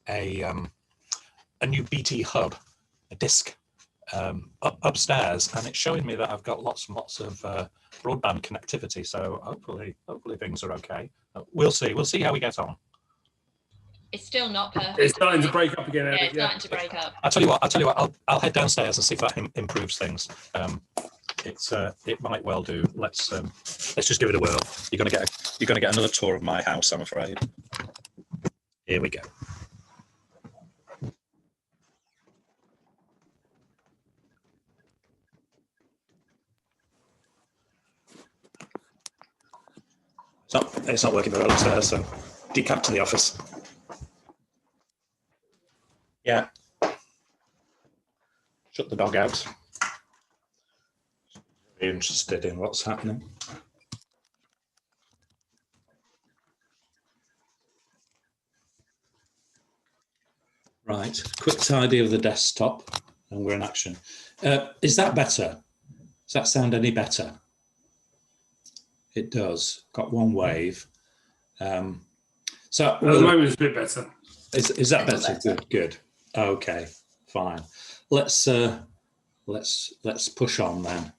a new BT hub, a disk upstairs, and it's showing me that I've got lots and lots of broadband connectivity. So hopefully things are okay. We'll see. We'll see how we get on. It's still not perfect. It's starting to break up again. Yeah, it's starting to break up. I'll tell you what. I'll head downstairs and see if that improves things. It might well do. Let's just give it a whirl. You're gonna get another tour of my house, I'm afraid. Here we go. It's not working very well upstairs, so decamp to the office. Yeah. Shut the dog out. Very interested in what's happening. Right, quick tidy of the desktop, and we're in action. Is that better? Does that sound any better? It does. Got one wave. So at the moment, it's a bit better. Is that better? Good. Okay, fine. Let's push on then.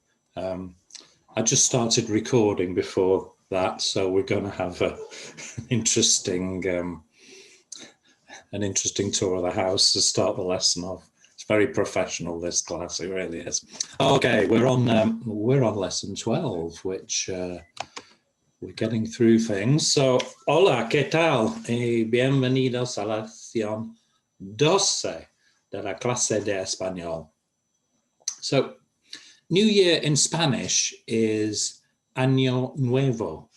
I just started recording before that, so we're going to have an interesting tour of the house to start the lesson off. It's very professional, this class, it really is. Okay, we're on lesson 12, which we're getting through things. So, hola, ¿qué tal? Y bienvenidos a la lección 12 de la clase de español. So, New Year in Spanish is Año Nuevo.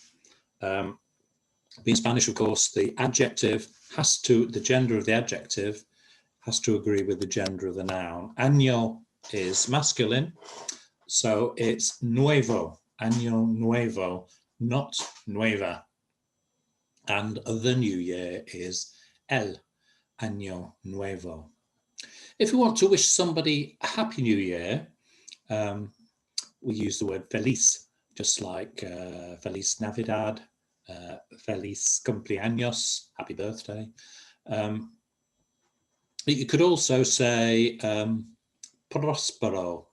In Spanish, of course, the gender of the adjective has to agree with the gender of the noun. Año is masculine, so it's nuevo, Año Nuevo, not nueva. And the new year is el Año Nuevo. If we want to wish somebody a happy new year, we use the word feliz, just like Feliz Navidad, Feliz Cumpleaños, happy birthday. You could also say Próspero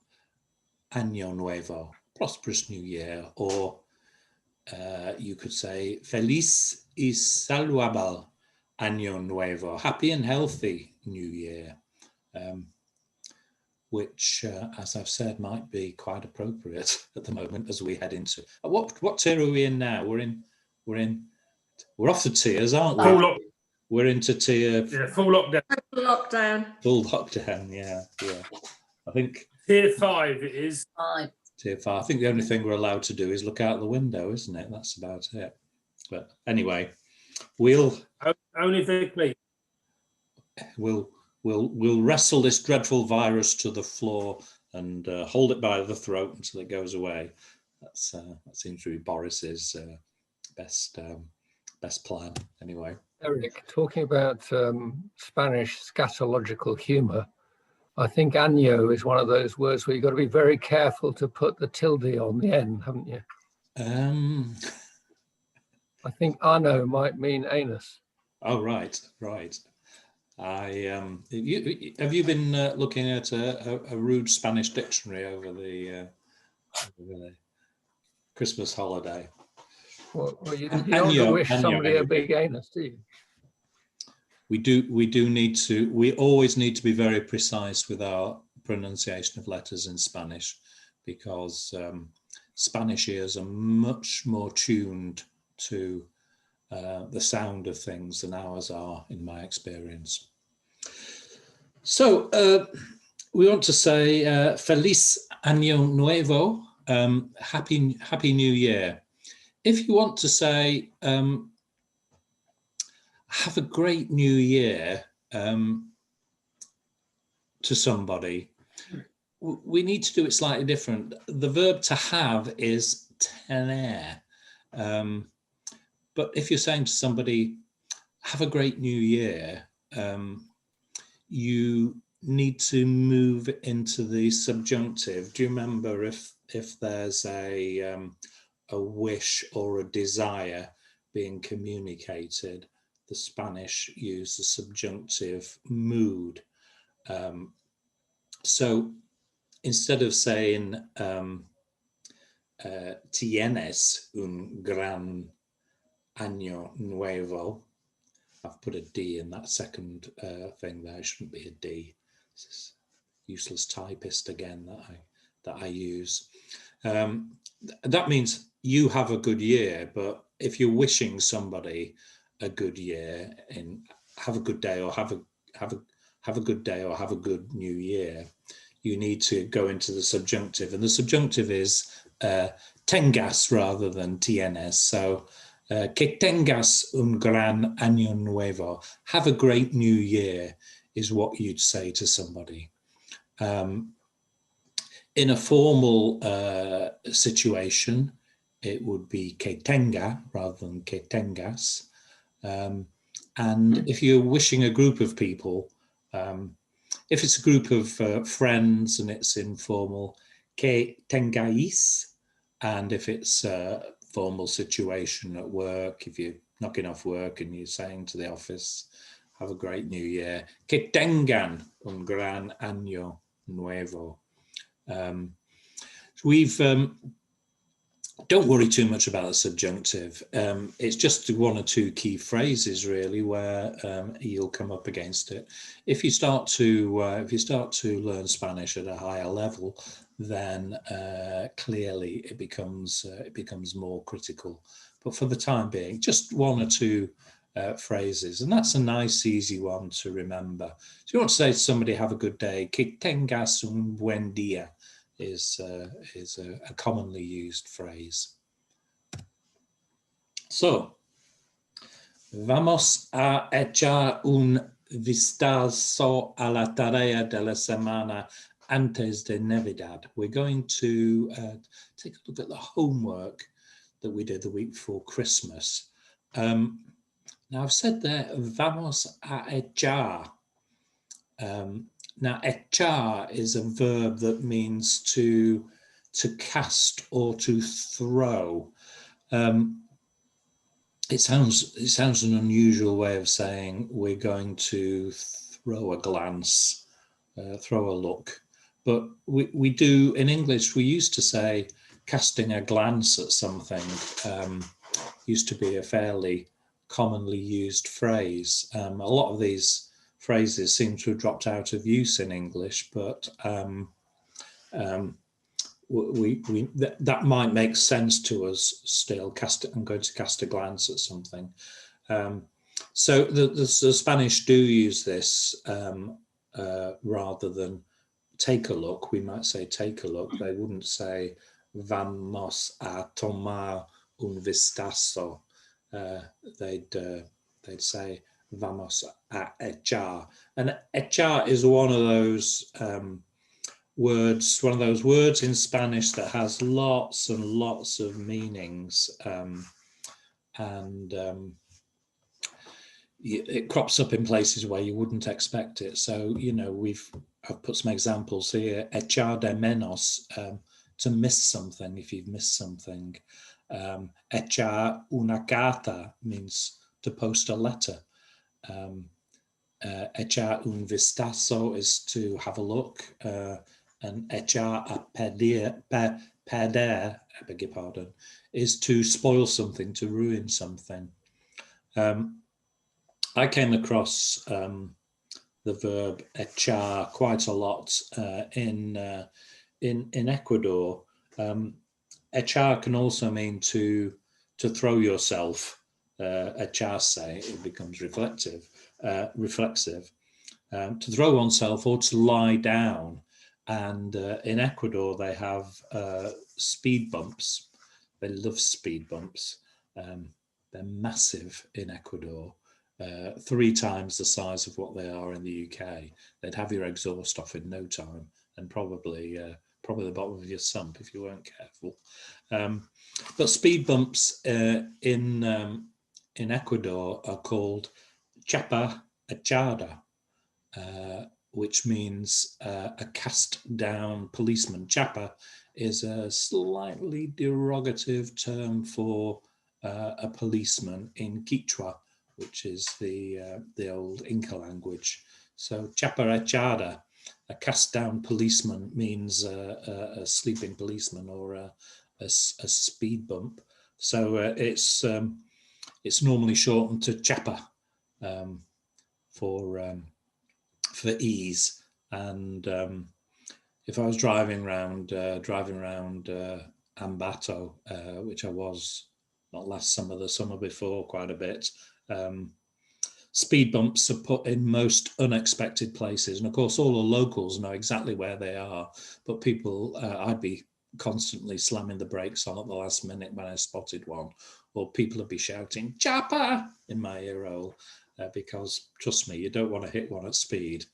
Año Nuevo, prosperous new year, or you could say Feliz y saludable Año Nuevo, happy and healthy new year, which, as I've said, might be quite appropriate at the moment as we head into what tier are we in now? We're off the tiers, aren't we? We're into tier. Yeah, full lockdown. Full lockdown. Full lockdown. Yeah. I think tier 5 it is. Tier 5. I think the only thing we're allowed to do is look out the window, isn't it? That's about it. But anyway, we'll only if they We'll wrestle this dreadful virus to the floor and hold it by the throat until it goes away. That seems to be Boris's best plan, anyway. Eric, talking about Spanish scatological humour, I think año is one of those words where you've got to be very careful to put the tilde on the end, haven't you? I think ano might mean anus. Oh, right. Have you been looking at a rude Spanish dictionary over the Christmas holiday? Well, you don't wish somebody a big anus, do you? We always need to be very precise with our pronunciation of letters in Spanish, because Spanish ears are much more tuned to the sound of things than ours are, in my experience. So we want to say Feliz Año Nuevo, happy New Year. If you want to say have a great New Year to somebody, we need to do it slightly different. The verb to have is tener. But if you're saying to somebody, have a great New Year, you need to move into the subjunctive. Do you remember if there's a wish or a desire being communicated, the Spanish use the subjunctive mood. So instead of saying tienes un gran año nuevo, I've put a D in that second thing there. It shouldn't be a D. This is useless typist again that I use. That means you have a good year, but if you're wishing somebody a good year, in have a good day or have a good day or have a good new year, you need to go into the subjunctive, and the subjunctive is tengas rather than tienes. So que tengas un gran año nuevo, have a great new year, is what you'd say to somebody. In a formal situation, it would be que tenga rather than que tengas. And if you're wishing a group of people, if it's a group of friends and it's informal, que tengáis. And if it's a formal situation at work, if you're knocking off work and you're saying to the office, have a great new year, que tengan un gran año nuevo. Don't worry too much about the subjunctive. It's just one or two key phrases really where you'll come up against it. If you start to learn Spanish at a higher level, then clearly it becomes more critical. But for the time being, just one or two phrases, and that's a nice, easy one to remember. So you want to say to somebody, "Have a good day." Que tengas un buen día is a commonly used phrase. So, vamos a echar un vistazo a la tarea de la semana antes de Navidad. We're going to take a look at the homework that we did the week before Christmas. Now, I've said there, vamos a echar. Now, echar is a verb that means to cast or to throw. It sounds an unusual way of saying we're going to throw a glance, throw a look. But we do, in English, we used to say casting a glance at something used to be a fairly commonly used phrase. A lot of these phrases seem to have dropped out of use in English, but that might make sense to us still. I'm going to cast a glance at something. So the Spanish do use this rather than take a look. We might say take a look. They wouldn't say vamos a tomar un vistazo. They'd say vamos a echar. And echar is one of those words in Spanish that has lots and lots of meanings. It crops up in places where you wouldn't expect it. So, you know, I've put some examples here. Echar de menos, to miss something, if you've missed something. Echar una carta means to post a letter. Echar un vistazo is to have a look, and echar a perder, I beg your pardon, is to spoil something, to ruin something. I came across the verb echar quite a lot in Ecuador. Echar can also mean to throw yourself. Echarse, it becomes reflexive. To throw oneself or to lie down. And in Ecuador, they have speed bumps. They love speed bumps. They're massive in Ecuador, 3 times the size of what they are in the UK. They'd have your exhaust off in no time, and probably the bottom of your sump if you weren't careful. But speed bumps in Ecuador are called chapa echada, which means a cast down policeman. Chapa is a slightly derogative term for a policeman in Quechua, which is the old Inca language. So chaparachada, a cast down policeman, means a sleeping policeman or a speed bump. So it's normally shortened to chapa for ease. And if I was driving around Ambato, which I was not last summer, the summer before, quite a bit. Speed bumps are put in most unexpected places, and of course all the locals know exactly where they are, but people, I'd be constantly slamming the brakes on at the last minute when I spotted one, or people would be shouting "Chapa" in my ear hole, because trust me, you don't want to hit one at speed.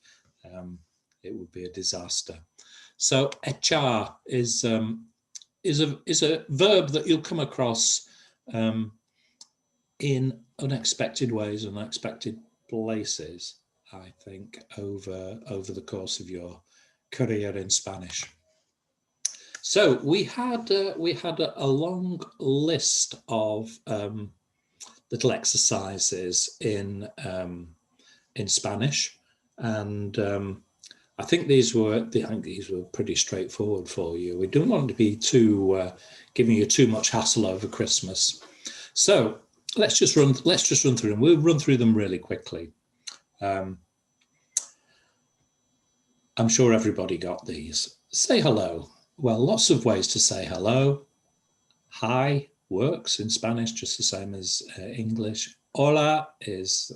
It would be a disaster. So echar is a verb that you'll come across in unexpected ways, unexpected places, I think, over the course of your career in Spanish. So we had a long list of little exercises in Spanish, and I think these were pretty straightforward for you. We don't want to be too giving you too much hassle over Christmas. So let's just run through them. We'll run through them really quickly. I'm sure everybody got these. Say hello. Well, lots of ways to say hello. Hi works in Spanish just the same as English. Hola is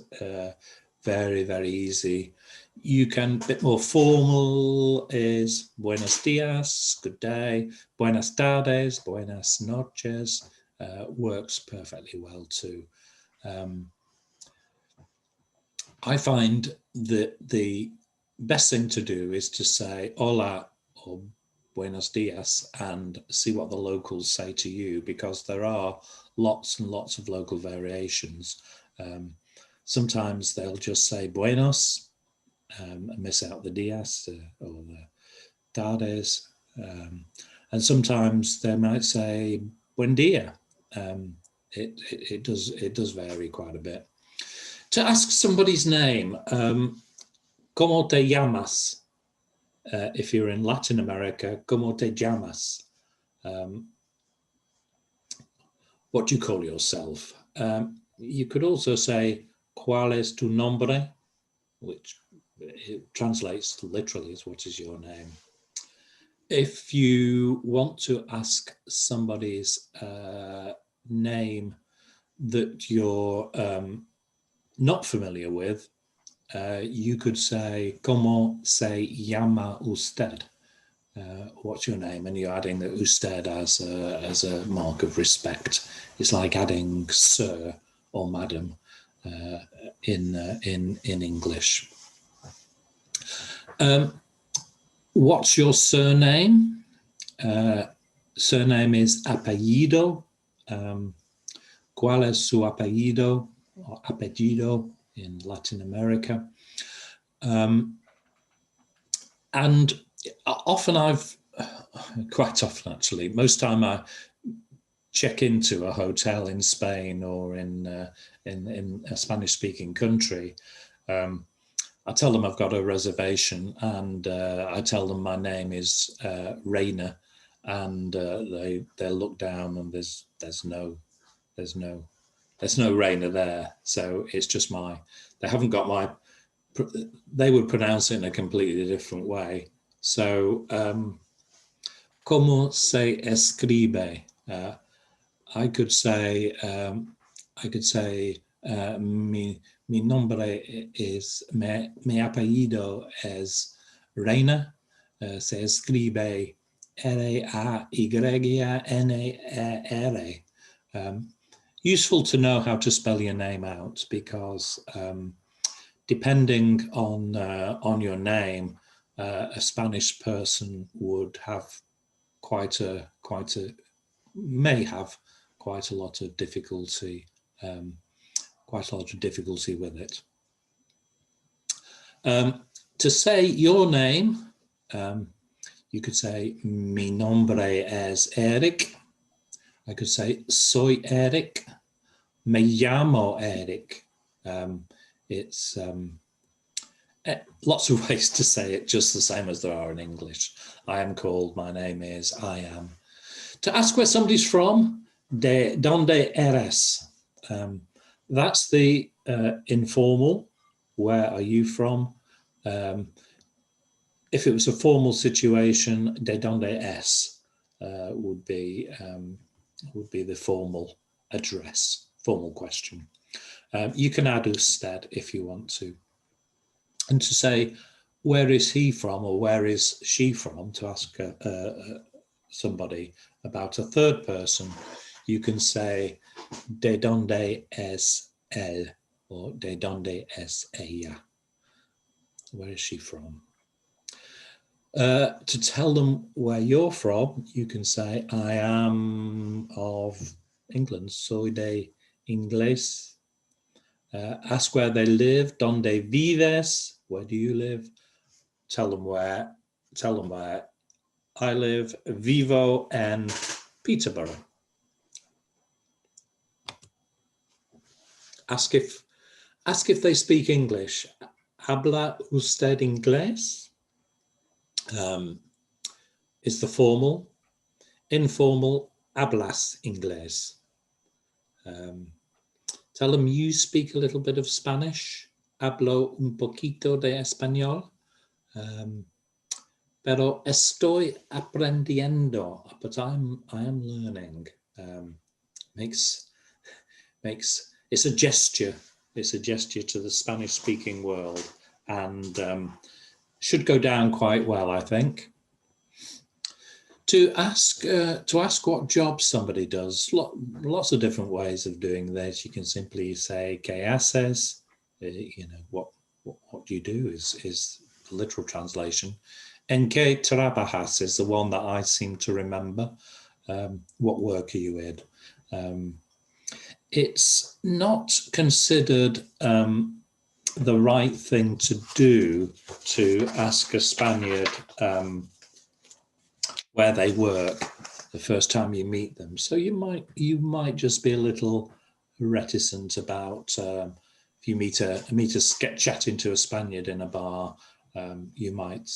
very, very easy. You can, a bit more formal is buenos dias, good day. Buenas tardes, buenas noches. Works perfectly well too. I find that the best thing to do is to say hola or buenos dias and see what the locals say to you, because there are lots and lots of local variations. Sometimes they'll just say buenos and miss out the dias or the tardes, and sometimes they might say buen dia. It does vary quite a bit. To ask somebody's name, ¿Cómo te llamas? If you're in Latin America, ¿Cómo te llamas? What do you call yourself? You could also say ¿Cuál es tu nombre? Which it translates literally as what is your name. If you want to ask somebody's name that you're not familiar with, you could say ¿Cómo se llama usted? What's your name? And you're adding the usted as a mark of respect. It's like adding sir or madam in English. What's your surname? Surname is apellido. ¿Cuál es su apellido? Or apellido in Latin America. And often quite often actually, most time I check into a hotel in Spain or in a Spanish-speaking country, I tell them I've got a reservation, and I tell them my name is Reina, and they look down and there's no Reina there, so it's just they haven't got my. They would pronounce it in a completely different way. So, ¿Cómo se escribe? I could say mi nombre es, mi apellido es Reina. Se escribe R-A-Y-N-A-R. Useful to know how to spell your name out, because depending on your name, a Spanish person would have may have quite a lot of difficulty with it. To say your name, you could say mi nombre es Eric. I could say soy Eric. Me llamo Eric. It's lots of ways to say it, just the same as there are in English. I am called, my name is, I am. To ask where somebody's from, de donde eres? That's the informal, where are you from? If it was a formal situation, de donde es would be the formal address, formal question. You can add usted if you want to. And to say, where is he from or where is she from, to ask somebody about a third person, you can say, de donde es él or de donde es ella. Where is she from? To tell them where you're from, you can say, I am of England, soy de Inglés. Ask where they live, donde vives, where do you live? Tell them where I live, vivo en Peterbborough. Ask if they speak English. Habla usted inglés? Is the formal. Informal, hablas inglés. Tell them you speak a little bit of Spanish. Hablo un poquito de español. Pero estoy aprendiendo, but I am learning. It's a gesture. It's a gesture to the Spanish-speaking world, and should go down quite well, I think. To ask what job somebody does, lots of different ways of doing this. You can simply say "qué haces?" You know, what do you do is the literal translation. En qué trabajas is the one that I seem to remember. What work are you in? It's not considered the right thing to do to ask a Spaniard where they work the first time you meet them. So you might just be a little reticent about if you meet get chatting to a Spaniard in a bar. You might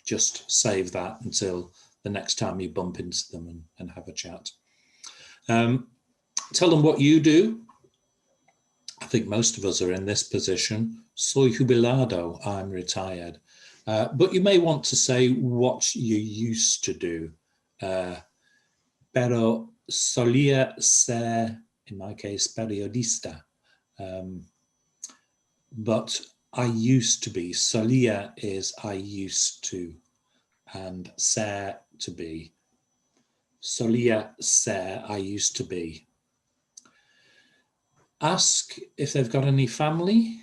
just save that until the next time you bump into them and have a chat. Tell them what you do. I think most of us are in this position. Soy jubilado, I'm retired. But you may want to say what you used to do. Pero solía ser, in my case, periodista. But I used to be. Solía is I used to, and ser to be. Solía ser, I used to be. Ask if they've got any family.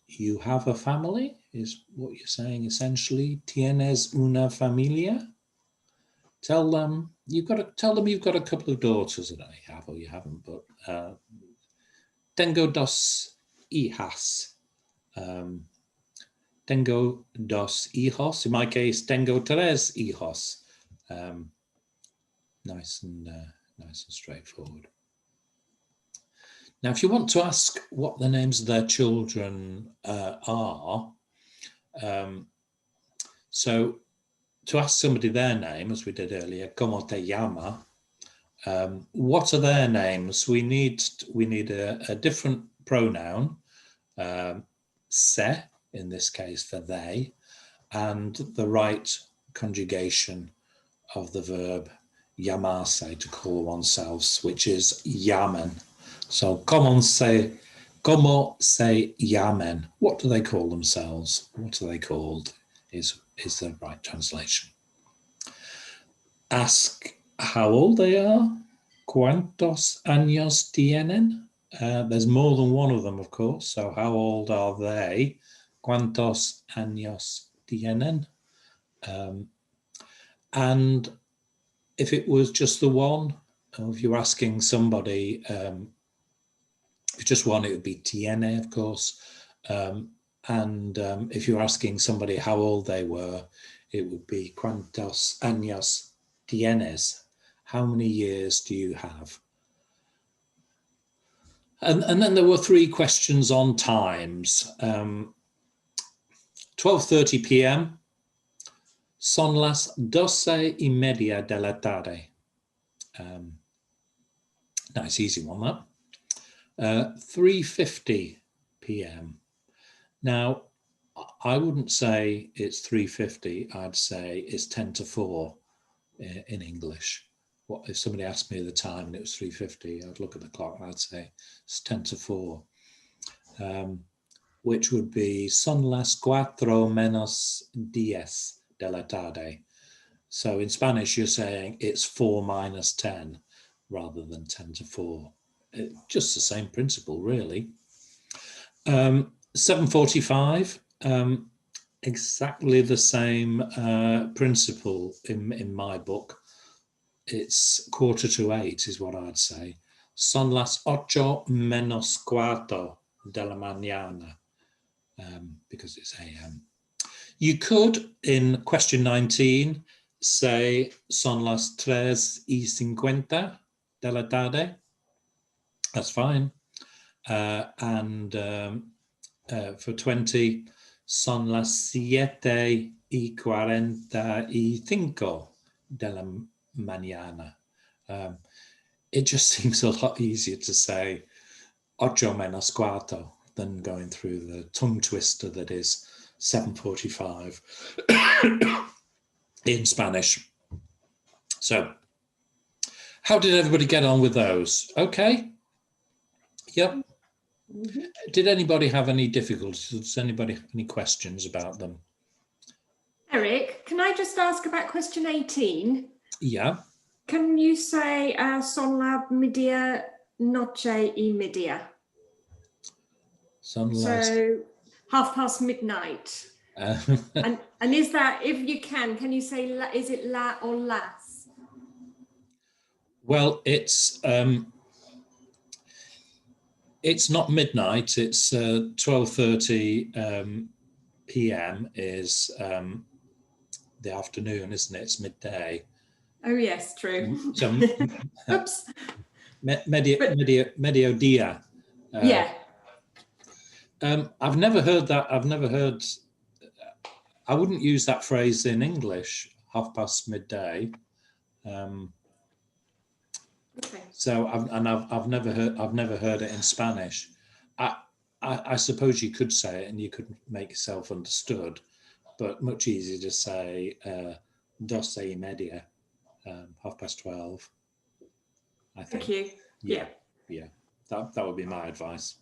You have a family, is what you're saying essentially. Tienes una familia. Tell them you've got a couple of daughters that I have, or you haven't, but tengo dos hijas. Tengo dos hijos. In my case, tengo tres hijos. Nice and straightforward. Now, if you want to ask what the names of their children are, so to ask somebody their name, as we did earlier, ¿cómo te llama? What are their names? We need a different pronoun, se, in this case for they, and the right conjugation of the verb llamarse, to call oneself, which is llamen. So, ¿cómo se llamen? What do they call themselves? What are they called? Is the right translation. Ask how old they are. ¿Cuántos años tienen? There's more than one of them, of course. So, how old are they? ¿Cuántos años tienen? And if it was just the one, or if you're asking somebody, if just one, it would be tiene, of course. And if you're asking somebody how old they were, it would be ¿cuántos años tienes? How many years do you have? And then there were 3 questions on times. 12:30 p.m. Son las 12:30 de la tarde. Nice, easy one, that. 3:50 p.m. Now, I wouldn't say it's 3:50. I'd say it's 10 to 4 in English. What if somebody asked me the time and it was 3:50? I'd look at the clock and I'd say it's 10 to 4, which would be son las 4:-10 de la tarde. So in Spanish, you're saying it's 4 minus 10 rather than 10 to 4. Just the same principle, really. 7:45, exactly the same principle in my book. It's 7:45 is what I'd say. Son las 8:45 de la mañana, because it's AM. You could, in question 19, say son las 3:50 de la tarde. That's fine. For 20, son las 7:45 de la mañana. It just seems a lot easier to say 8:45 than going through the tongue twister that is 7:45 in Spanish. So, how did everybody get on with those? Okay. Yep. Did anybody have any difficulties? Does anybody have any questions about them? Eric, can I just ask about question 18? Yeah. Can you say son la media noche y media? So midnight. And is that, if you can you say, is it la or las? Well, it's not midnight. It's 12:30 p.m. is the afternoon, isn't it? It's midday. Oh yes, true. So, oops. Mediodía. Yeah. I've never heard that. I wouldn't use that phrase in English, 1/2 midday. Okay. So I've never heard it in Spanish. I suppose you could say it and you could make yourself understood, but much easier to say 12:30, 12:30. I think. Thank you. Yeah. That would be my advice.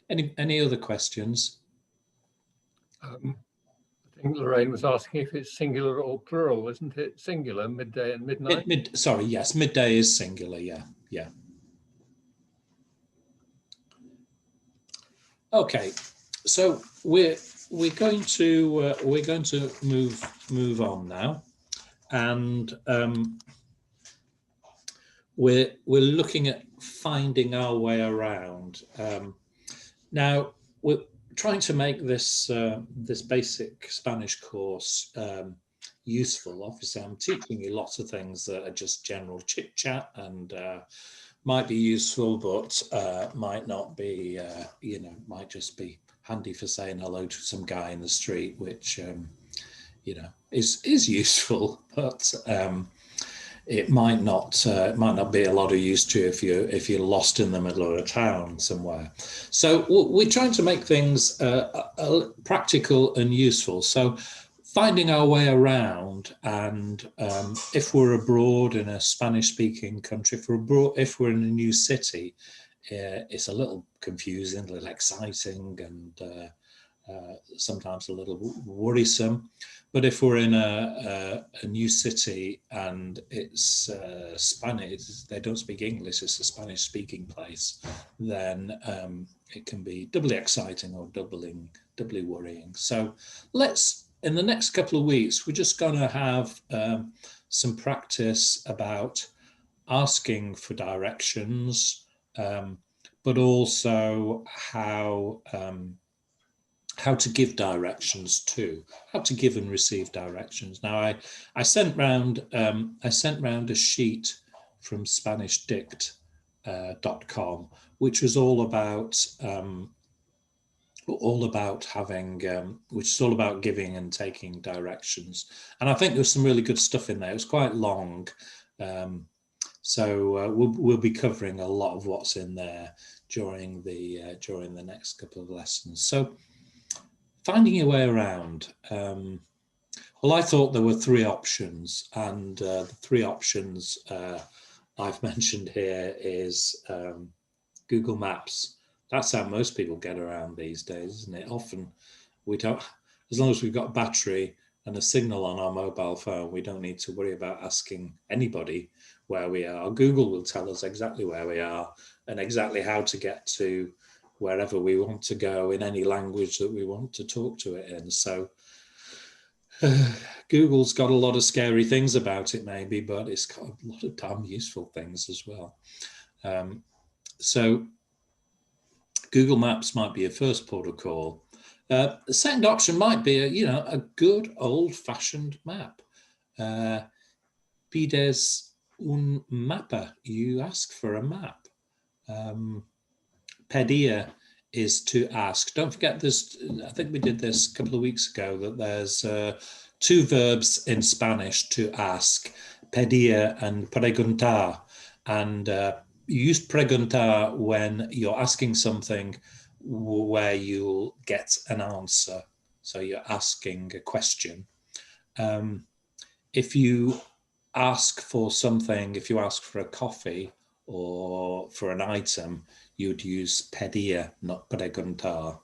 Any other questions? I think Lorraine was asking if it's singular or plural, isn't it? Singular, midday and midnight. Sorry, yes, midday is singular. Yeah. Okay, so we're going to move on now, and we're looking at finding our way around. Now we're trying to make this this basic Spanish course useful. Obviously, I'm teaching you lots of things that are just general chit chat and might be useful, but might not be. Might just be handy for saying hello to some guy in the street, which is useful, but it might not be a lot of use to you if you're lost in the middle of a town somewhere. So we're trying to make things practical and useful. So finding our way around, and if we're abroad in a Spanish-speaking country, if we're in a new city, it's a little confusing, a little exciting, and sometimes a little worrisome. But if we're in a new city and it's Spanish, they don't speak English, it's a Spanish-speaking place, then it can be doubly exciting or doubly worrying. So in the next couple of weeks, we're just going to have some practice about asking for directions, but also how to give directions too, how to give and receive directions. Now, I sent round a sheet from Spanish Dict .com, which was all about having, which is all about giving and taking directions. And I think there's some really good stuff in there. It was quite long, so we'll be covering a lot of what's in there during the next couple of lessons. So finding your way around. Well, I thought there were three options, and the three options I've mentioned here is Google Maps. That's how most people get around these days, isn't it? Often we don't, as long as we've got battery and a signal on our mobile phone, we don't need to worry about asking anybody where we are. Google will tell us exactly where we are and exactly how to get to wherever we want to go in any language that we want to talk to it in. So Google's got a lot of scary things about it maybe, but it's got a lot of damn useful things as well. So Google Maps might be a first port of call. The second option might be a good old-fashioned map. Pides un mapa. You ask for a map. Pedir is to ask. Don't forget this. I think we did this a couple of weeks ago. That there's two verbs in Spanish to ask: pedir and preguntar, and you use preguntar when you're asking something where you'll get an answer. So you're asking a question. If you ask for something, if you ask for a coffee or for an item, you'd use pedir, not preguntar.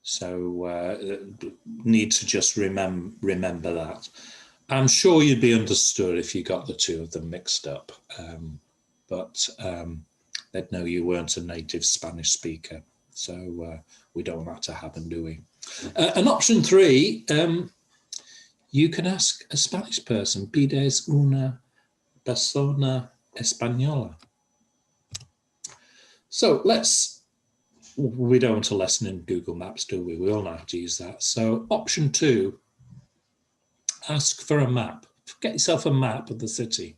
So need to just remember that. I'm sure you'd be understood if you got the two of them mixed up. But they'd know you weren't a native Spanish speaker. So we don't want that to happen, do we? And option three, you can ask a Spanish person, pides una persona española. So we don't want a lesson in Google Maps, do we? We all know how to use that. So option two, ask for a map. Get yourself a map of the city.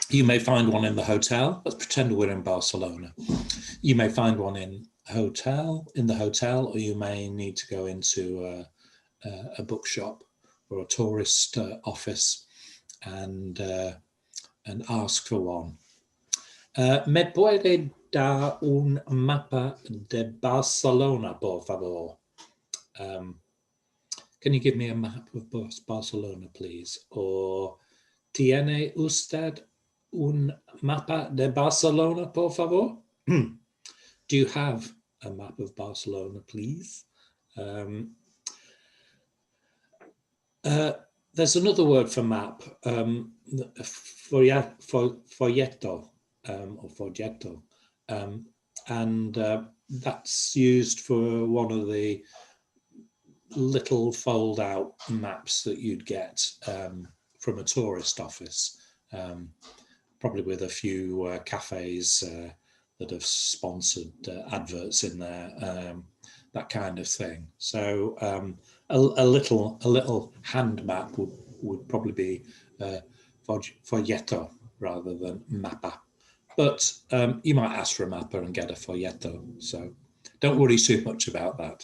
You may find one in the hotel. Let's pretend we're in Barcelona. You may find one in the hotel, or you may need to go into a bookshop or a tourist office and ask for one. ¿Me puede dar un mapa de Barcelona, por favor? Can you give me a map of Barcelona, please? Or ¿tiene usted un mapa de Barcelona, por favor? Do you have a map of Barcelona, please? There's another word for map, folleto. Or folleto, and that's used for one of the little fold-out maps that you'd get from a tourist office, probably with a few cafes that have sponsored adverts in there, that kind of thing. So a little hand map would probably be folleto rather than mappa. But you might ask for a mapper and get a folleto, so don't worry too much about that.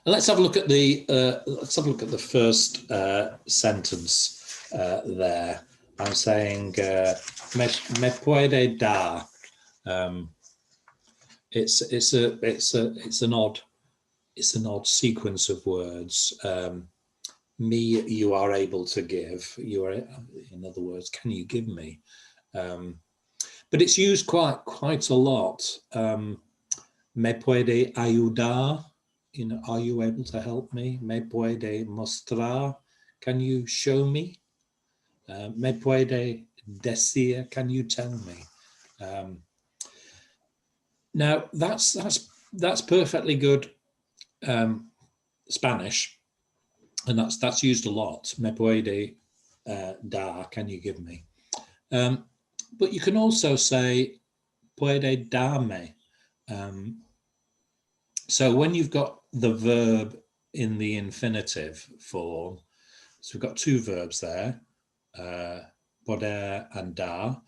And let's have a look at the first sentence there. I'm saying me puede dar. It's an odd sequence of words. Me, you are able to give. You are, in other words, can you give me? But it's used quite a lot. Me puede ayudar, are you able to help me? Me puede mostrar, can you show me? Me puede decir, can you tell me? Now that's perfectly good Spanish, and that's used a lot. Me puede dar, can you give me? But you can also say puede darme. So when you've got the verb in the infinitive form, so we've got two verbs there, poder and dar.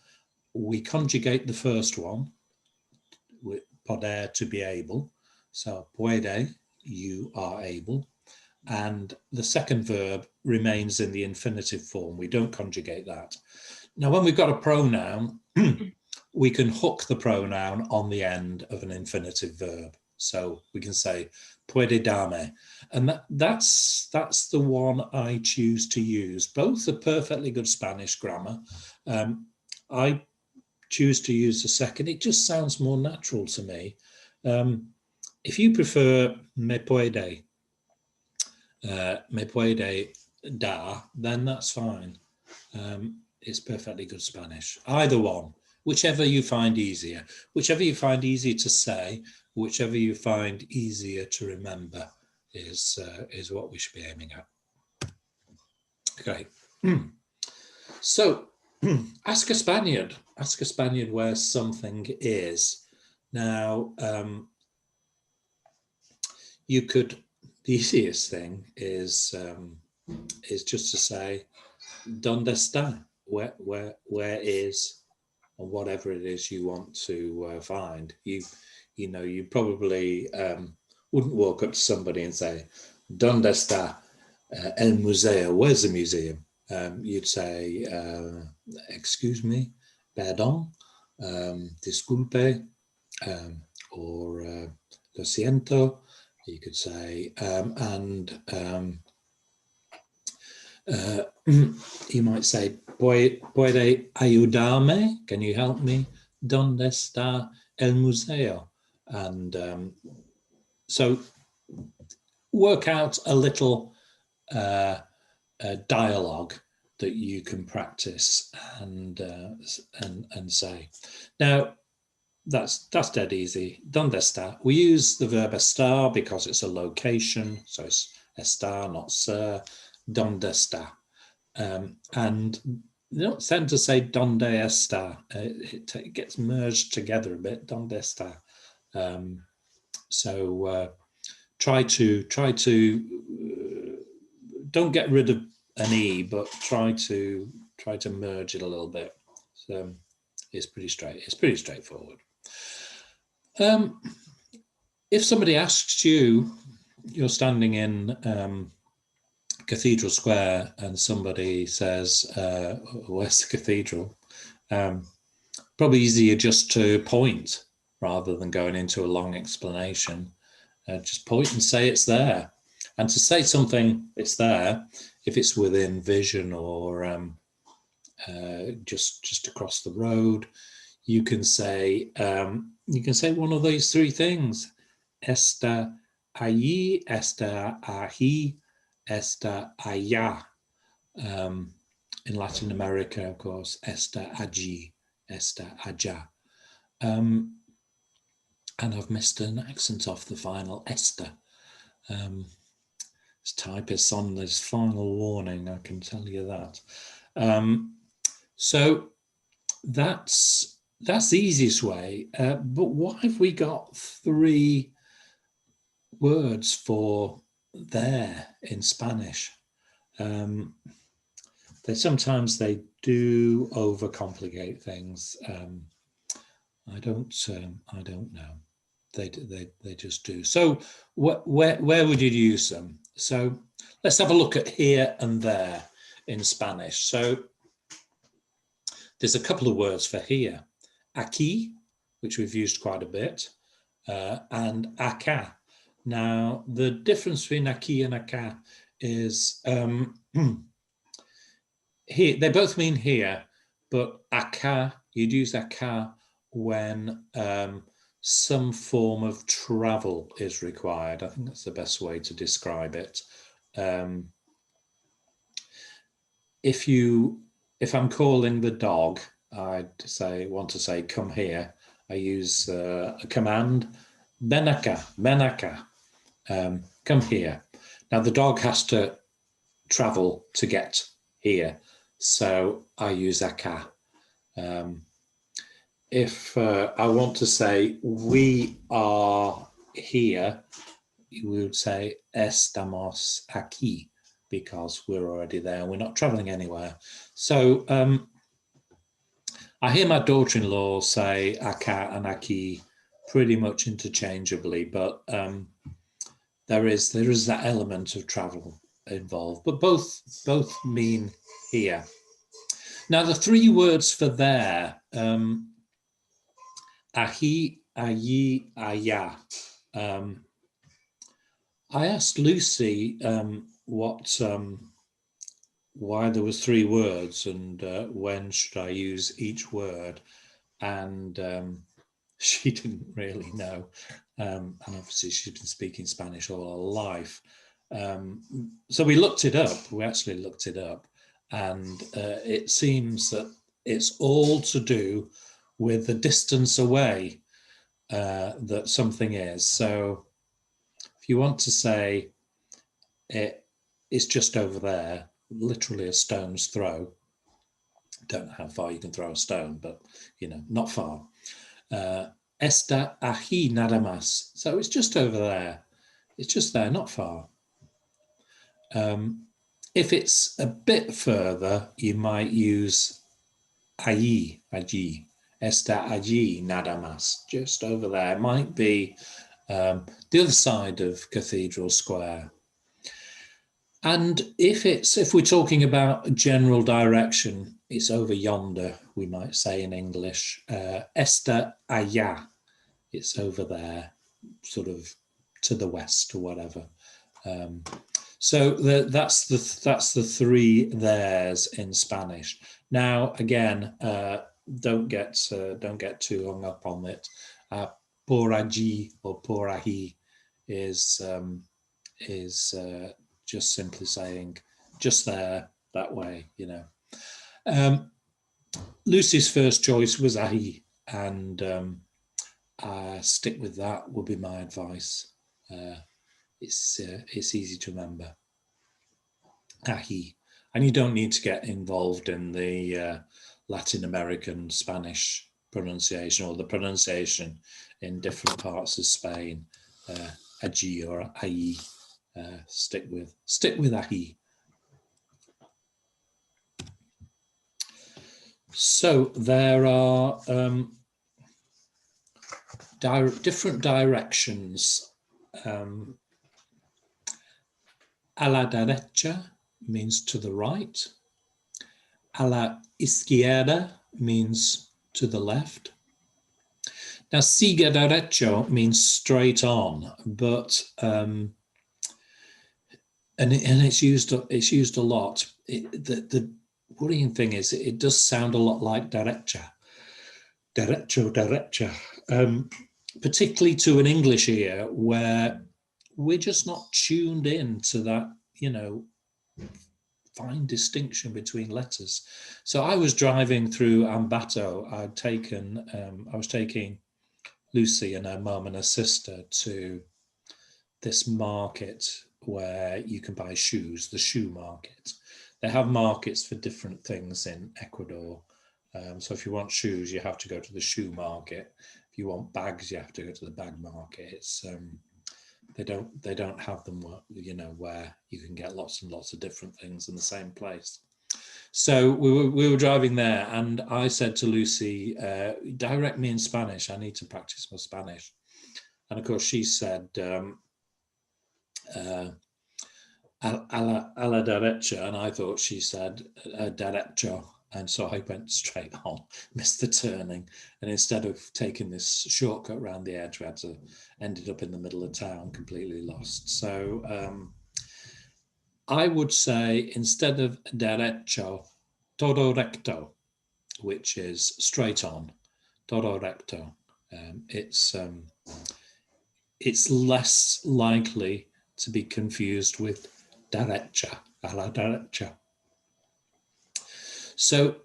We conjugate the first one with poder, to be able. So puede, you are able. And the second verb remains in the infinitive form. We don't conjugate that. Now, when we've got a pronoun, we can hook the pronoun on the end of an infinitive verb. So we can say puede darme. And that's the one I choose to use. Both are perfectly good Spanish grammar. I choose to use the second. It just sounds more natural to me. If you prefer me puede dar, then that's fine. It's perfectly good Spanish. Either one, whichever you find easier, whichever you find easier to say, whichever you find easier to remember is what we should be aiming at. Okay. So ask a Spaniard where something is. Now, you could, the easiest thing is just to say, ¿Dónde está? Where is, or whatever it is you want to find. You know, you probably wouldn't walk up to somebody and say, ¿Dónde está el museo? Where's the museum? You'd say, excuse me, perdón, disculpe, or lo siento. You could say, you might say, ¿Puede ayudarme? Can you help me? ¿Dónde está el museo? And so work out a little dialogue that you can practice and say. Now, that's dead easy. ¿Dónde está? We use the verb estar because it's a location, so it's estar, not ser. ¿Dónde está? And you don't tend to say ¿Dónde está? It gets merged together a bit. ¿Dónde está? So try to don't get rid of an e, but try to merge it a little bit. So it's pretty straightforward. If somebody asks you, you're standing in Cathedral Square and somebody says, where's the cathedral? Probably easier just to point rather than going into a long explanation. Just point and say it's there. And to say something, it's there, if it's within vision or just across the road, you can say one of these three things. Está allí, está ahí, está allá. In Latin America, of course, está allí, está allá. And I've missed an accent off the final está. As typists on this final warning, I can tell you that. So that's the easiest way. But why have we got three words for there in Spanish? Sometimes they do overcomplicate things. I don't know. They just do. So where would you use them? So let's have a look at here and there in Spanish. So there's a couple of words for here. Aquí, which we've used quite a bit, and acá. Now, the difference between aquí and acá is here. They both mean here, but acá, you'd use acá when some form of travel is required. I think that's the best way to describe it. If I'm calling the dog, I'd want to say come here. I use a command, ven acá, ven acá, come here. Now the dog has to travel to get here, so I use acá. If I want to say we are here, we would say estamos aquí. because we're already there. We're not traveling anywhere. So I hear my daughter-in-law say aka and aki pretty much interchangeably, but there is that element of travel involved, but both mean here. Now the three words for there, ahi, ayi, aya. I asked Lucy why there was three words and when should I use each word, and she didn't really know, and obviously she's been speaking Spanish all her life, so we looked it up. We actually looked it up, and it seems that it's all to do with the distance away that something is. So if you want to say it's just over there, literally a stone's throw. Don't know how far you can throw a stone, but not far. Está aquí nada más. So it's just over there. It's just there, not far. If it's a bit further, you might use allí. Está allí nada más. Just over there. It might be the other side of Cathedral Square. And if we're talking about general direction, it's over yonder, we might say in English. Está allá, it's over there, sort of to the west or whatever. So that's the three there's in Spanish. Now again, don't get too hung up on it. Por allí or por ahí is just simply saying just there, that way, Lucy's first choice was ahi, and stick with that would be my advice. It's easy to remember. Ahi. And you don't need to get involved in the Latin American Spanish pronunciation or the pronunciation in different parts of Spain. Allí or ahi. Stick with ahi. So there are different directions. A la derecha means to the right. A la izquierda means to the left. Now, siga derecho means straight on, but and it's used a lot. The worrying thing is it does sound a lot like derecha, particularly to an English ear where we're just not tuned in to that, fine distinction between letters. So I was driving through Ambato. I was taking Lucy and her mum and her sister to this market where you can buy shoes, the shoe market. They have markets for different things in Ecuador. So if you want shoes, you have to go to the shoe market. If you want bags, you have to go to the bag market. It's they don't have them, where you can get lots and lots of different things in the same place. So we were driving there, and I said to Lucy, direct me in Spanish. I need to practice my Spanish. And of course, she said, a la derecha, and I thought she said derecho, and so I went straight on, missed the turning, and instead of taking this shortcut around the edge, we ended up in the middle of town, completely lost. So I would say instead of derecho, todo recto, which is straight on, todo recto. It's less likely to be confused with derecha, a la derecha. So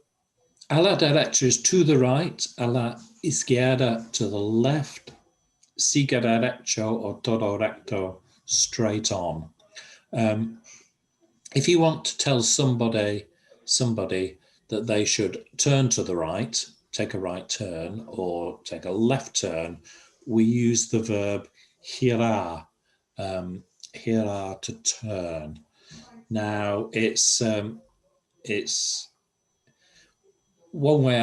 a la derecha is to the right, a la izquierda to the left, siga derecho or todo recto, straight on. If you want to tell somebody that they should turn to the right, take a right turn or take a left turn, we use the verb girar, girar to turn. Now it's one way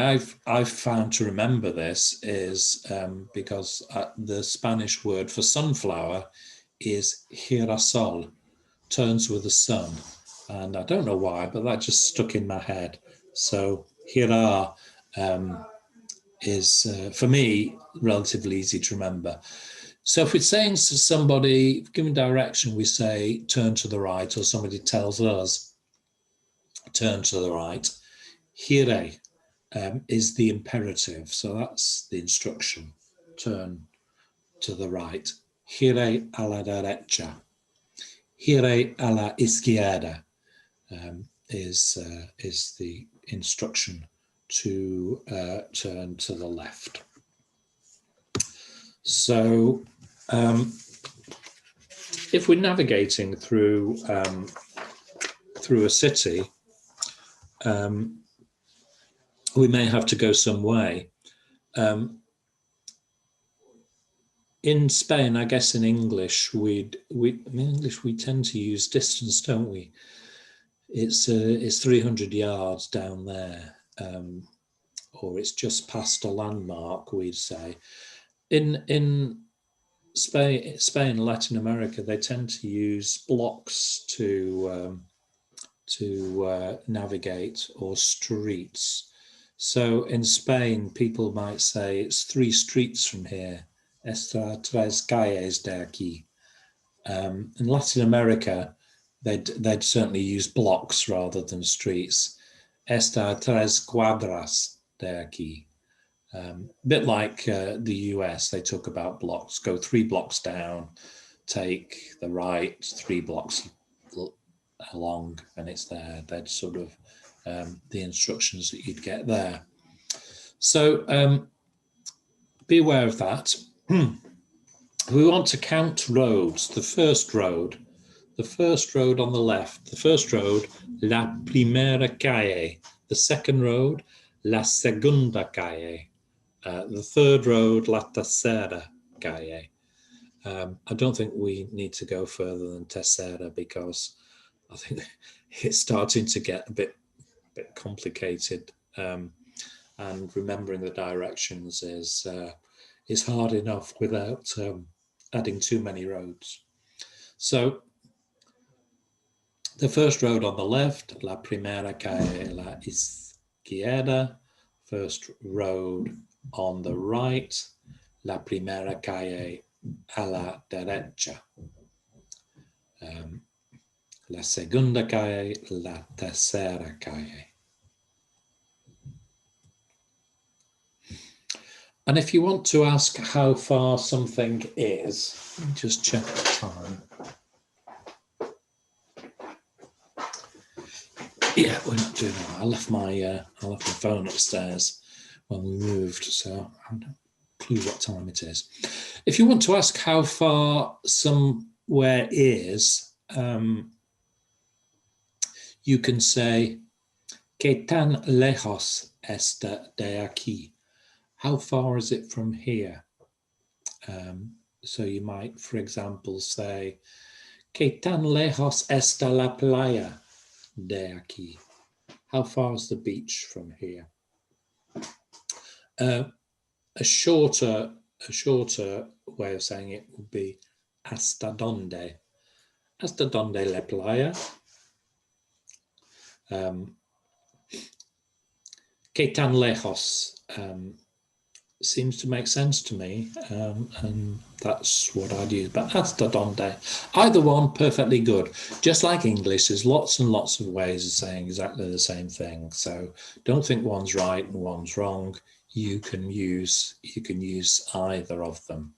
I've found to remember this is because the Spanish word for sunflower is girasol, turns with the sun, and I don't know why, but that just stuck in my head. So girar is for me relatively easy to remember. So if we're saying to somebody, giving direction, we say turn to the right, or somebody tells us turn to the right. Gire is the imperative, so that's the instruction, turn to the right. Gire a la derecha. Gire a la izquierda is the instruction to turn to the left. So if we're navigating through a city, we may have to go some way. In Spain, I guess in English, in English we tend to use distance, don't we? It's 300 yards down there, or it's just past a landmark, we'd say. In Spain, Latin America, they tend to use blocks to navigate, or streets. So in Spain, people might say it's 3 streets from here. Está 3 calles de aquí. In Latin America, they'd certainly use blocks rather than streets. Está 3 cuadras de aquí. A bit like the US, they talk about blocks. Go 3 blocks down, take the right 3 blocks along, and it's there. That's sort of the instructions that you'd get there. So be aware of that. We want to count roads. The first road on the left, the first road, la primera calle. The second road, la segunda calle. The third road, la tercera calle. I don't think we need to go further than tercera, because I think it's starting to get a bit complicated, and remembering the directions is hard enough without adding too many roads. So the first road on the left, la primera calle a la izquierda. First road on the right, la primera calle a la derecha. La segunda calle, la tercera calle. And if you want to ask how far something is, let me just check the time. Yeah, we're not doing that. I left my phone upstairs when we moved, so I have no clue what time it is. If you want to ask how far somewhere is, you can say, ¿Qué tan lejos está de aquí? How far is it from here? So you might, for example, say, ¿Qué tan lejos está la playa de aquí? How far is the beach from here? A shorter way of saying it would be ¿Hasta dónde? ¿Hasta dónde la playa? ¿Qué tan lejos? Seems to make sense to me, and that's what I'd use. But hasta donde, either one, perfectly good. Just like English, there's lots and lots of ways of saying exactly the same thing. So don't think one's right and one's wrong. You can use either of them,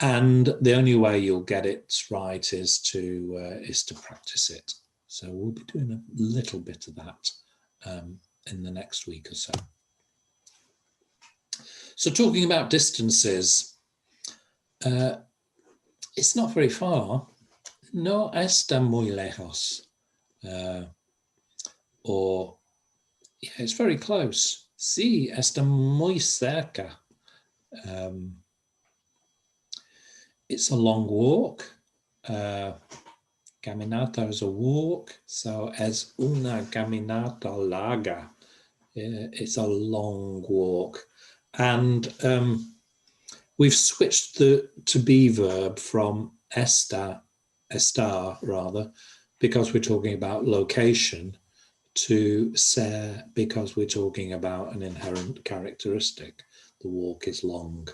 and the only way you'll get it right is to practice it. So we'll be doing a little bit of that in the next week or so. So talking about distances, it's not very far. No está muy lejos. Or, yeah, it's very close. Sí, está muy cerca. It's a long walk. Caminata is a walk, so es una caminata larga. It's a long walk. And we've switched the to be verb from estar rather, because we're talking about location, to ser because we're talking about an inherent characteristic. The walk is long.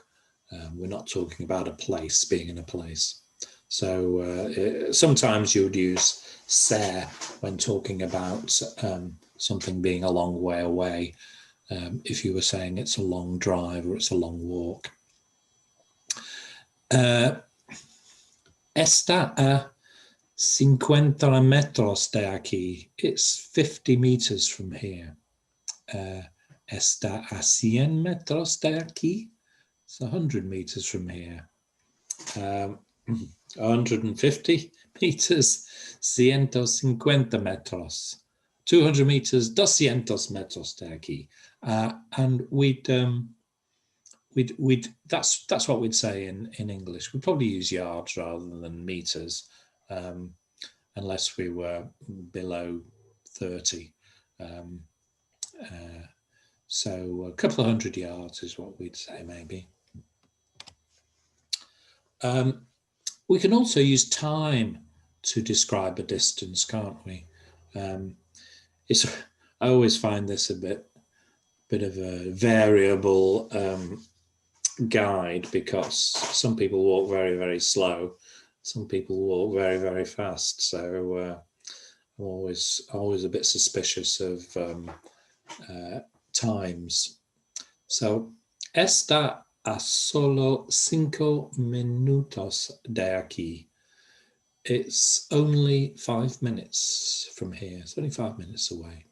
We're not talking about a place, being in a place. So sometimes you would use ser when talking about something being a long way away, if you were saying it's a long drive or it's a long walk. Está a 50 metros de aquí. It's 50 meters from here. Está a 100 metros de aquí. It's 100 meters from here. 150 meters, 150 metros. 200 meters, 200 metros de aquí. And that's what we'd say in English. We'd probably use yards rather than meters, unless we were below 30. So a couple of 100 yards is what we'd say, maybe. We can also use time to describe a distance, can't we? I always find this a bit of a variable guide, because some people walk very, very slow, some people walk very, very fast. So I'm always a bit suspicious of times. So está a solo 5 minutos de aquí. It's only 5 minutes from here. It's only 5 minutes away.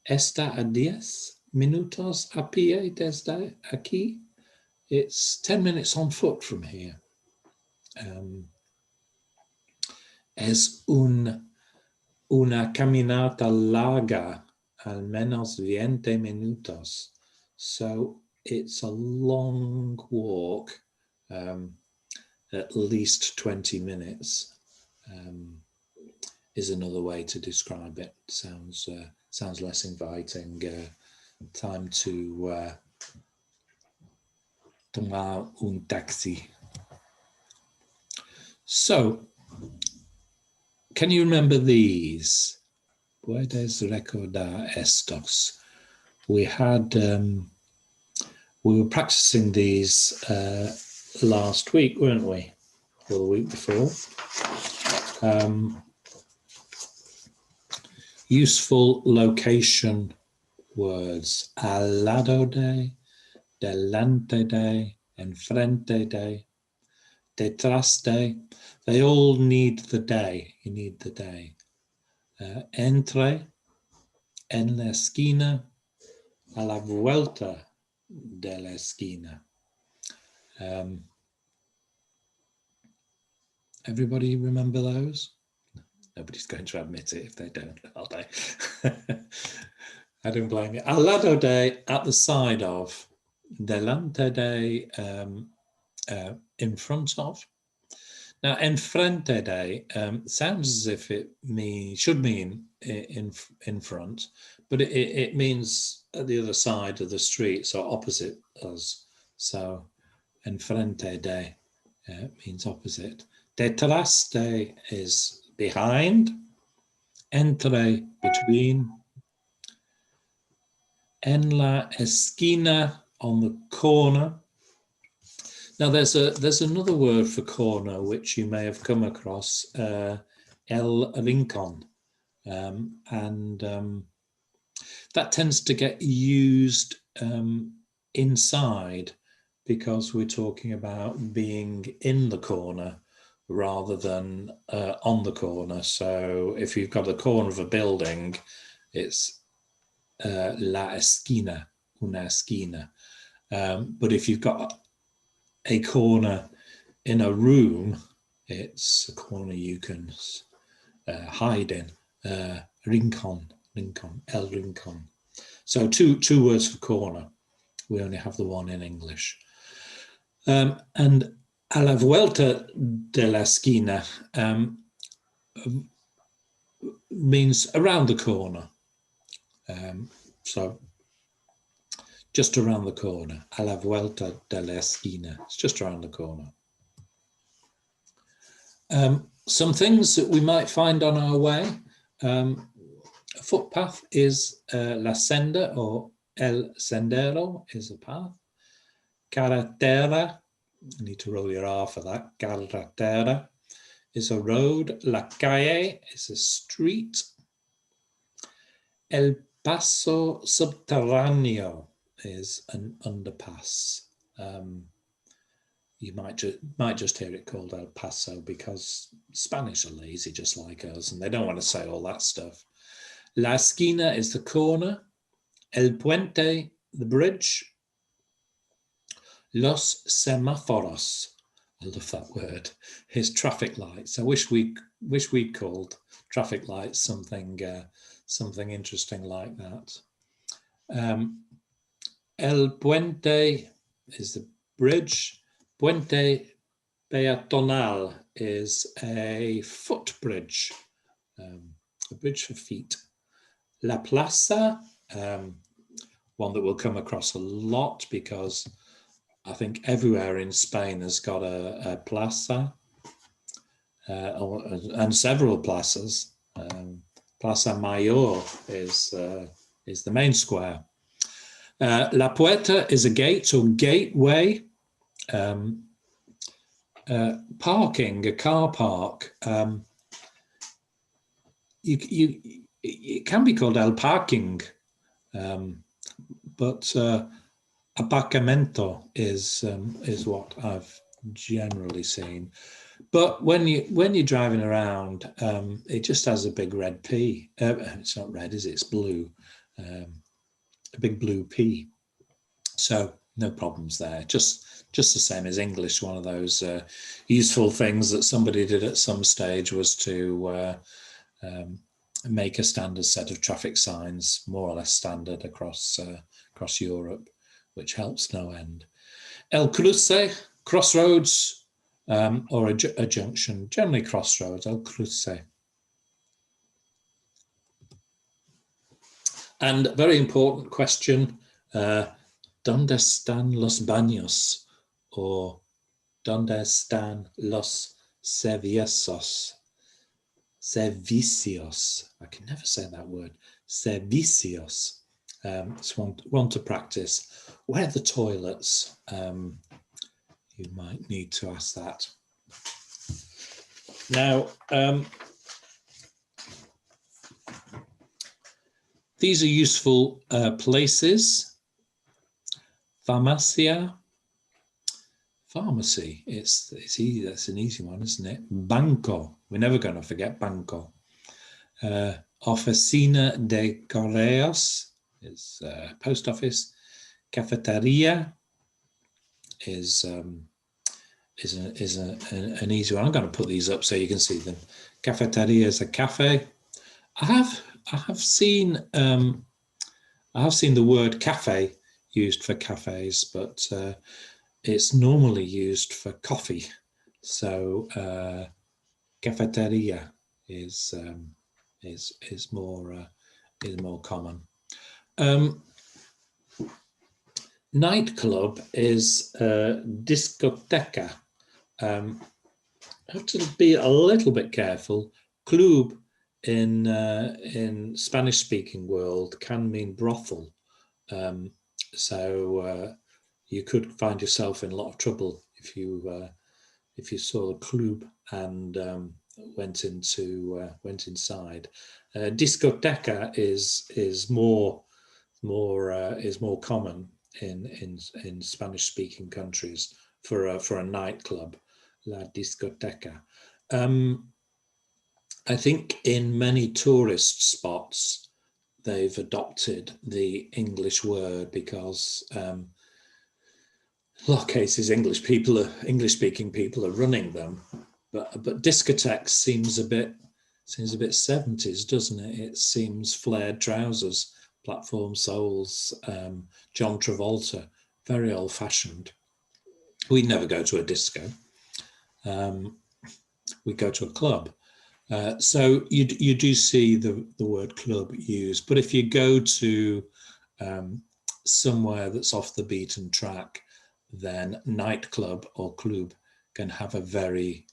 Está a 10 minutos a pie desde aquí. It's 10 minutes on foot from here. Es una caminata larga, al menos 20 minutos. So it's a long walk, at least 20 minutes, is another way to describe it. Sounds less inviting. Time to tomar un taxi. So, can you remember these? Puedes recordar estos? We were practicing these last week, weren't we? Or the week before. Useful location words: al lado de, delante de, enfrente de, detrás de. They all need the de. You need the de. Entre, en la esquina, a la vuelta de la esquina. Everybody remember those? Nobody's going to admit it if they don't, are they? I don't blame you. Al lado de, at the side of. Delante de, in front of. Now, enfrente de sounds as if it should mean in front, but it means at the other side of the street, so opposite us. So enfrente de means opposite. Detrás de is behind. Entre, between. En la esquina, on the corner. Now there's another word for corner which you may have come across, el rincón, and that tends to get used inside, because we're talking about being in the corner rather than on the corner. So if you've got a corner of a building, it's la esquina, una esquina. But if you've got a corner in a room, it's a corner you can hide in. Rincón, el rincón. So two words for corner. We only have the one in English. And a la vuelta de la esquina, means around the corner. So just around the corner. A la vuelta de la esquina. It's just around the corner. Some things that we might find on our way. A footpath is la senda, or el sendero is a path. Carretera, I need to roll your R for that. Carretera is a road. La calle is a street. El paso subterráneo is an underpass. You might just hear it called El Paso because Spanish are lazy just like us and they don't want to say all that stuff. La esquina is the corner. El puente, the bridge. Los semáforos, I love that word, is traffic lights. I wish we'd called traffic lights something interesting like that. El puente is the bridge. Puente peatonal is a footbridge, a bridge for feet. La plaza, one that we'll come across a lot because I think everywhere in Spain has got a plaza and several plazas. Plaza Mayor is the main square. La Puerta is a gate or gateway. Parking, a car park. It can be called el parking, but aparcamiento is what I've generally seen. But when you're driving around, it just has a big red P. It's not red, is it? It's blue. A big blue P. So no problems there. Just the same as English. One of those useful things that somebody did at some stage was to make a standard set of traffic signs, more or less standard across Europe, which helps no end. El cruce, crossroads, or a junction, generally crossroads. El cruce. And very important question, ¿Dónde están los baños? Or ¿Dónde están los servicios? Servicios. I can never say that word. Servicios. It's one to practice. Where are the toilets? You might need to ask that. Now, these are useful places. Farmacia, pharmacy. It's easy. That's an easy one, isn't it? Banco. We're never going to forget Banco. Oficina de Correos is post office. Cafeteria is an easy one. I'm going to put these up so you can see them. Cafeteria is a cafe. I have seen the word cafe used for cafes, but it's normally used for coffee. So cafeteria is more common. Nightclub is discoteca. I have to be a little bit careful. Club in Spanish-speaking world can mean brothel. So you could find yourself in a lot of trouble if you saw a club and went inside. Discoteca is more common in Spanish-speaking countries for a nightclub. La discoteca. I think in many tourist spots they've adopted the English word because in a lot of cases English-speaking people are running them, but discotheque seems a bit 70s, doesn't it? It seems flared trousers, platform soles, John Travolta, very old-fashioned. We never go to a disco. We go to a club. So you do see the word club used, but if you go to somewhere that's off the beaten track, then nightclub or club can have a very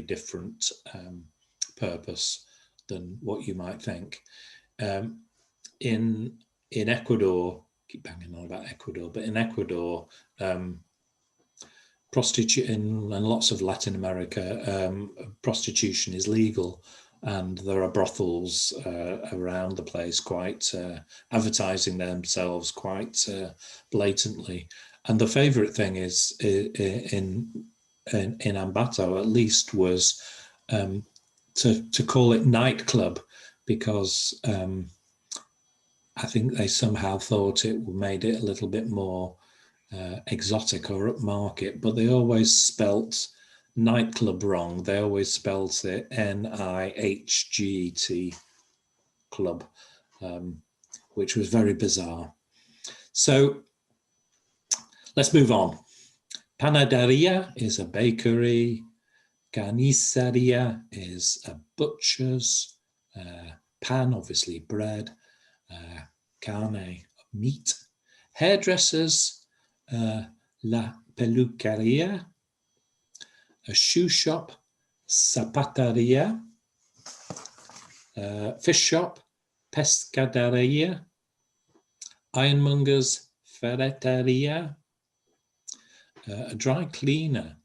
different purpose than what you might think. In Ecuador, keep banging on about Ecuador, but in Ecuador, prostitution and lots of Latin America, prostitution is legal, and there are brothels around the place, quite advertising themselves quite blatantly. And the favourite thing is in Ambato, at least, was to call it nightclub, because I think they somehow thought it made it a little bit more exotic or upmarket, but they always spelt nightclub wrong. They always spelt it NIHGT club, which was very bizarre. So let's move on. Panaderia is a bakery. Carniceria is a butcher's. Pan, obviously bread. Carne, meat. Hairdressers, la peluqueria. A shoe shop, zapateria. Fish shop, pescaderia. Ironmongers, ferreteria. A dry cleaner,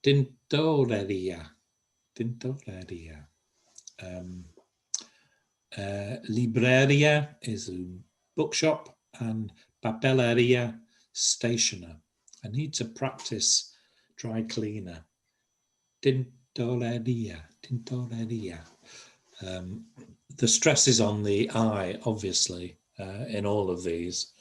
tintoreria. Libreria is a bookshop, and papeleria, stationer. I need to practice dry cleaner. Tintoreria. The stress is on the I, obviously, in all of these.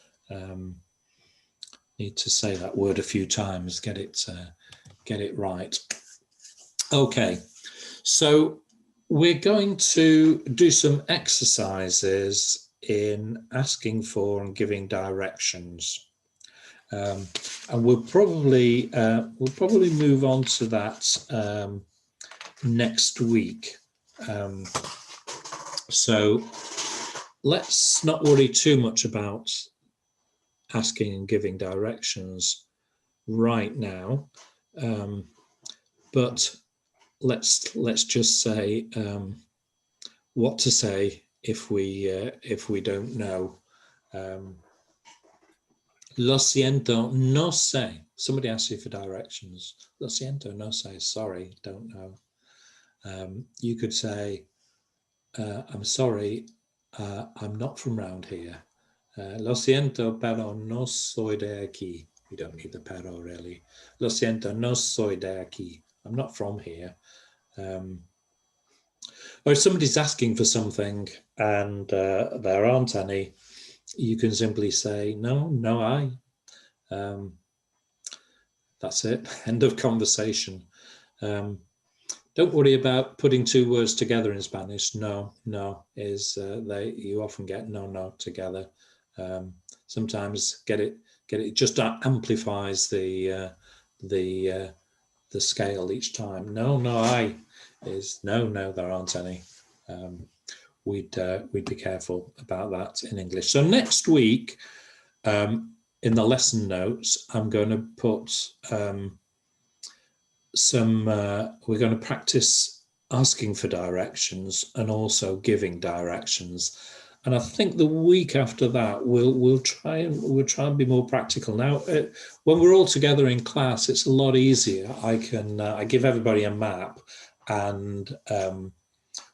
Need to say that word a few times, get it right. Okay, so we're going to do some exercises in asking for and giving directions, and we'll probably move on to that next week. So let's not worry too much about asking and giving directions right now, but let's just say what to say if we don't know. Lo siento, no sé. Somebody asks you for directions. Lo siento, no sé. Sorry, don't know. You could say, I'm sorry, I'm not from round here. Lo siento, pero no soy de aquí. You don't need the pero, really. Lo siento, no soy de aquí. I'm not from here. Or if somebody's asking for something and there aren't any, you can simply say, no hay. That's it. End of conversation. Don't worry about putting two words together in Spanish. No is you often get no together. Sometimes get it just amplifies the scale each time. No hay is no there aren't any. We'd be careful about that in English. So next week, in the lesson notes, I'm going to put we're going to practice asking for directions and also giving directions. And I think the week after that, we'll try and be more practical. Now, when we're all together in class, it's a lot easier. I give everybody a map, and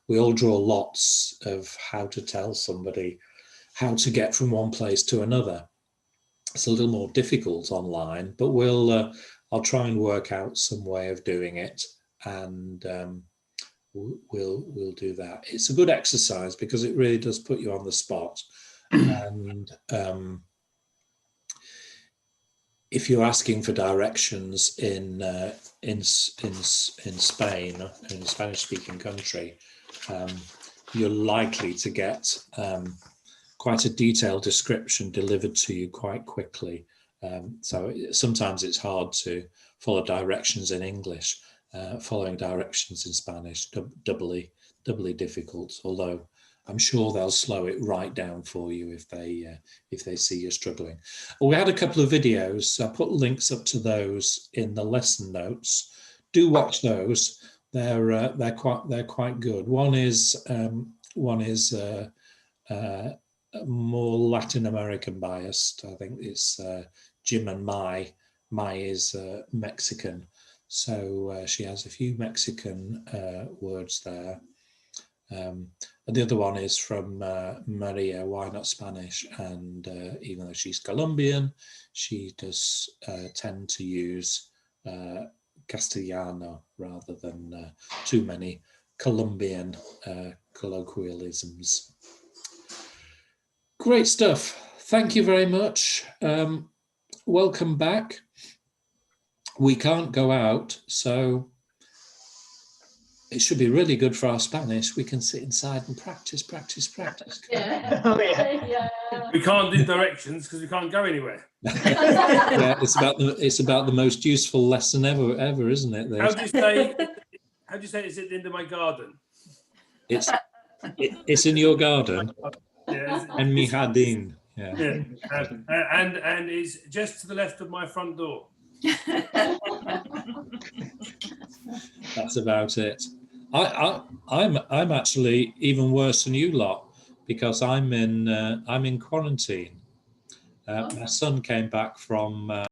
we all draw lots of how to tell somebody how to get from one place to another. It's a little more difficult online, but I'll try and work out some way of doing it, and we'll do that. It's a good exercise because it really does put you on the spot. And if you're asking for directions in Spain, in a Spanish-speaking country, you're likely to get quite a detailed description delivered to you quite quickly. So sometimes it's hard to follow directions in English. following directions in Spanish, doubly difficult. Although I'm sure they'll slow it right down for you if they see you're struggling. We had a couple of videos. I put links up to those in the lesson notes. Do watch those. They're quite good. One is more Latin American biased. I think it's Jim and Mai. Mai is Mexican, so she has a few Mexican words there. And the other one is from Maria, Why Not Spanish? And even though she's Colombian, she does tend to use Castellano rather than too many Colombian colloquialisms. Great stuff. Thank you very much. Welcome back. We can't go out, so it should be really good for our Spanish. We can sit inside and practice. Yeah. Oh, yeah. We can't do directions because we can't go anywhere. Yeah, it's about the most useful lesson ever, isn't it? How do you say it's at the end of my garden? It's in your garden. Yeah, En mi jardín. Yeah. yeah. And it's just to the left of my front door. That's about it. I'm actually even worse than you lot because I'm in quarantine. My son came back from